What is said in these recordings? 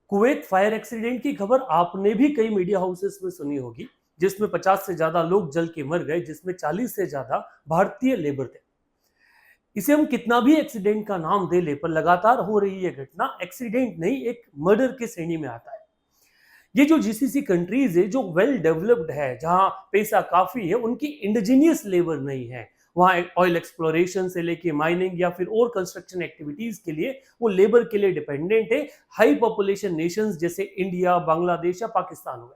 Kuwait fire accident की खबर आपने भी कई मीडिया हाउसेस में सुनी होगी, जिसमें 50 से ज्यादा लोग जल के मर गए, जिसमें 40 से ज्यादा भारतीय लेबर थे। इसे हम कितना भी एक्सीडेंट का नाम दे ले, पर लगातार हो रही ये घटना एक्सीडेंट नहीं, एक मर्डर की श्रेणी में आता है। ये जो जीसीसी कंट्रीज है, जो वेल डेवलप्ड है, जहां पैसा काफी है, उनकी इंडिजीनियस लेबर नहीं है। वहां ऑयल एक्सप्लोरेशन से लेके माइनिंग या फिर और कंस्ट्रक्शन एक्टिविटीज के लिए वो लेबर के लिए डिपेंडेंट है। हाई पॉपुलेशन नेशंस जैसे इंडिया, बांग्लादेश या पाकिस्तान हुए,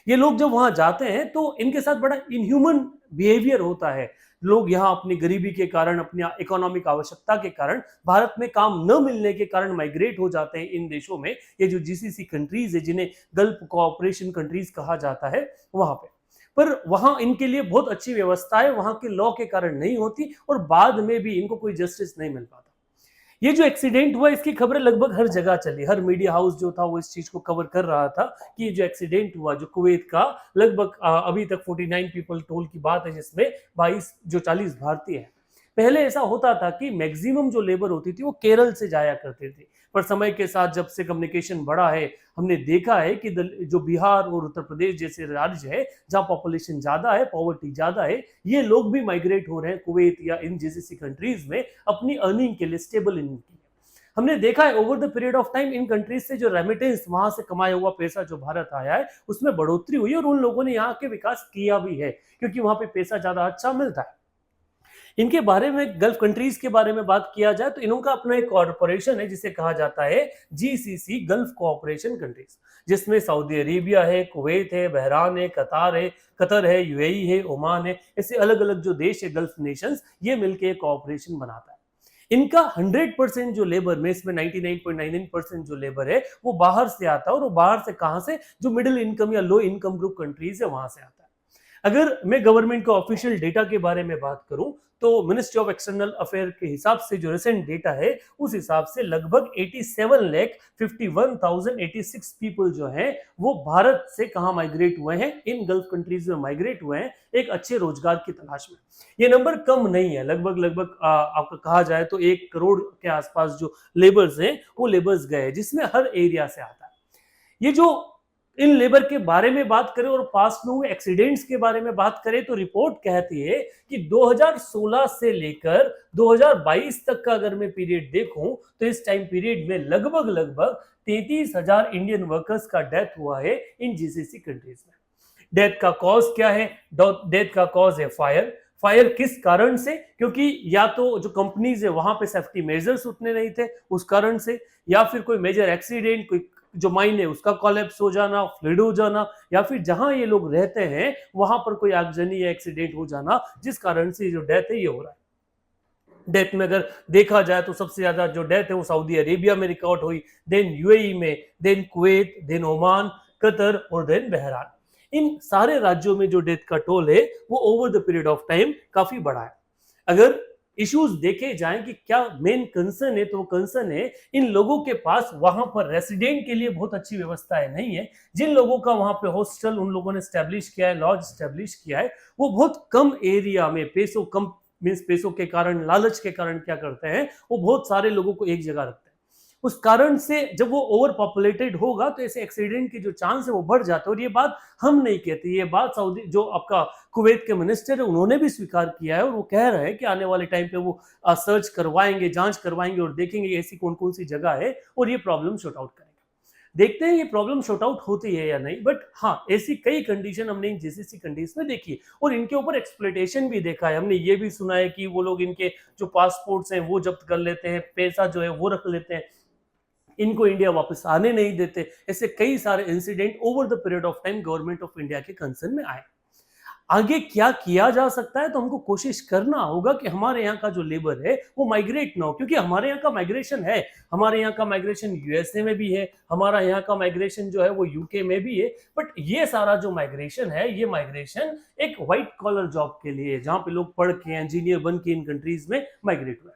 ये लोग जब वहां जाते हैं तो इनके साथ बड़ा इनह्यूमन बिहेवियर होता है। लोग यहाँ अपनी गरीबी के कारण, अपनी इकोनॉमिक आवश्यकता के कारण, भारत में काम न मिलने के कारण माइग्रेट हो जाते हैं इन देशों में। ये जो जीसीसी कंट्रीज है, जिन्हें गल्फ कोऑपरेशन कंट्रीज कहा जाता है, वहां पे, पर वहां इनके लिए बहुत अच्छी व्यवस्था है, वहां के लॉ के कारण नहीं होती और बाद में भी इनको कोई जस्टिस नहीं मिल पाता। ये जो एक्सीडेंट हुआ, इसकी खबरें लगभग हर जगह चली, हर मीडिया हाउस जो था वो इस चीज को कवर कर रहा था कि ये जो एक्सीडेंट हुआ, जो कुवैत का, लगभग अभी तक 49 पीपल टोल की बात है, जिसमें 40 भारतीय हैं। पहले ऐसा होता था कि मैक्सिमम जो लेबर होती थी वो केरल से जाया करती थी, पर समय के साथ जब से कम्युनिकेशन बढ़ा है, हमने देखा है कि जो बिहार और उत्तर प्रदेश जैसे राज्य है, जहां पॉपुलेशन ज्यादा है, पॉवर्टी ज्यादा है, ये लोग भी माइग्रेट हो रहे हैं कुवैत या इन जीसीसी कंट्रीज में अपनी अर्निंग के लिए, स्टेबल इनकम के लिए। हमने देखा है over the period of time in countries से जो रेमिटेंस, वहां से कमाया हुआ पैसा जो भारत आया है, उसमें बढ़ोतरी हुई है और उन लोगों ने यहाँ के विकास किया भी है, क्योंकि वहां पे पैसा ज्यादा अच्छा मिलता है। इनके बारे में, गल्फ कंट्रीज के बारे में बात किया जाए तो इनका अपना एक कॉर्पोरेशन है जिसे कहा जाता है जीसीसी, गल्फ कोऑपरेशन कंट्रीज, जिसमें सऊदी अरेबिया है, कुवैत है, बहरान है, कतर है, यूएई है, ओमान है, ऐसे अलग अलग जो देश है, गल्फ नेशंस, ये मिलकर कॉऑपरेशन बनाता है। इनका 100% जो लेबर में, इसमें 99.99% जो लेबर है वो बाहर से आता है, और वो बाहर से कहां से, जो मिडिल इनकम या लो इनकम ग्रुप कंट्रीज है, वहां से आता है। अगर मैं गवर्नमेंट के ऑफिशियल डेटा के बारे में बात करूं, तो मिनिस्ट्री ऑफ एक्सटर्नल अफेयर के हिसाब से जो रिसेंट डेटा है, उस हिसाब से लगभग 87,51,086 पीपल जो हैं वो भारत से कहां माइग्रेट हुए हैं, इन गल्फ कंट्रीज में माइग्रेट हुए हैं एक अच्छे रोजगार की तलाश में। ये नंबर कम नहीं है, लगभग लगभग आपका कहा जाए तो 1 करोड़ के आसपास जो लेबर्स हैं वो लेबर्स गए, जिसमें हर एरिया से आता है। ये जो इन लेबर के बारे में बात करें और पास्ट में हुए एक्सीडेंट्स के बारे में बात करें, तो रिपोर्ट कहती है कि 2016 से लेकर 2022 तक का अगर मैं पीरियड देखूं, तो इस टाइम पीरियड में लगभग लगभग 33,000 इंडियन वर्कर्स का डेथ हुआ है इन जीसीसी कंट्रीज में। डेथ का कॉज क्या है? डेथ का कॉज है फायर। फायर किस कारण से? क्योंकि या तो जो कंपनीज है वहां पे सेफ्टी मेजर्स उतने नहीं थे, उस कारण से, या फिर कोई मेजर एक्सीडेंट, कोई जो माइन है उसका कोलैप्स हो जाना, फ्लड हो जाना, या फिर जहां ये लोग रहते हैं वहां पर कोई आगजनी या एक्सीडेंट हो जाना, जिस कारण से जो डेथ है ये हो रहा है। डेथ में अगर देखा जाए तो सबसे ज्यादा जो डेथ है वो सऊदी अरेबिया में रिकॉर्ड हुई, देन यूएई में, then Kuwait, then Oman, Qatar और देन बहरान। इन सारे राज्यों में जो डेथ का टोल है वो over the period of time काफी बड़ा है। अगर इश्यूज देखे जाएं कि क्या मेन कंसर्न है, तो कंसर्न है इन लोगों के पास वहां पर रेसिडेंट के लिए बहुत अच्छी व्यवस्थाएं नहीं है। जिन लोगों का वहां पे हॉस्टल उन लोगों ने स्टैब्लिश किया है, लॉज स्टैब्लिश किया है, वो बहुत कम एरिया में, पैसों कम, मीन्स पैसों के कारण, लालच के कारण क्या करते हैं, वो बहुत सारे लोगों को एक जगह रखते हैं। उस कारण से जब वो ओवर पॉपुलेटेड होगा तो ऐसे एक्सीडेंट की जो चांस है वो बढ़ जाते हैं। और ये बात हम नहीं कहते, ये बात सऊदी, जो आपका कुवैत के मिनिस्टर है, उन्होंने भी स्वीकार किया है, और वो कह रहे हैं कि आने वाले टाइम पे वो सर्च करवाएंगे, जांच करवाएंगे और देखेंगे ऐसी कौन कौन सी जगह है और ये प्रॉब्लम शॉर्ट आउट करेंगे। देखते हैं ये प्रॉब्लम शॉर्ट आउट होती है या नहीं, बट हाँ, ऐसी कई कंडीशन हमने इन जीसीसी कंडीशन में देखी है और इनके ऊपर एक्सप्लॉयटेशन भी देखा है। हमने ये भी सुना है कि वो लोग इनके जो पासपोर्ट्स हैं वो जब्त कर लेते हैं, पैसा जो है वो रख लेते हैं, इनको इंडिया वापस आने नहीं देते। ऐसे कई सारे incident over the period of time government of India के कंसर्न में आए। आगे क्या किया जा सकता है? तो हमको कोशिश करना होगा कि हमारे यहाँ का जो लेबर है वो माइग्रेट ना हो, क्योंकि हमारे यहाँ का माइग्रेशन है, हमारे यहाँ का माइग्रेशन यूएसए में भी है, हमारा यहाँ का माइग्रेशन जो है वो यूके में भी है। बट ये सारा जो माइग्रेशन है, ये माइग्रेशन एक व्हाइट कॉलर जॉब के लिए, जहाँ पे लोग पढ़ के, इंजीनियर बन के इन कंट्रीज में माइग्रेट हुए।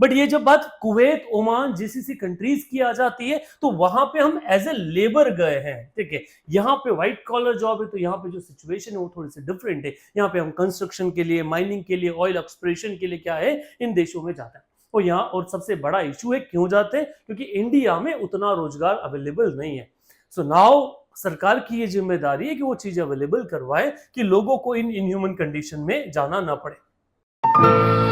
बट ये जब बात कुवैत, ओमान, जीसीसी कंट्रीज की आ जाती है, तो वहां पे हम एज ए लेबर गए हैं, ठीक है। यहाँ पे व्हाइट कॉलर जॉब है, तो यहाँ पे जो सिचुएशन है वो थोड़ी सी डिफरेंट है। यहाँ पे हम कंस्ट्रक्शन के लिए, माइनिंग के लिए, ऑयल एक्सप्लोरेशन के लिए क्या है, इन देशों में जाता है। और यहाँ और सबसे बड़ा इशू है क्यों जाते हैं, क्योंकि इंडिया में उतना रोजगार अवेलेबल नहीं है। सो नाउ सरकार की ये जिम्मेदारी है कि वो चीज अवेलेबल करवाए कि लोगों को इन इनह्यूमन कंडीशन में जाना ना पड़े।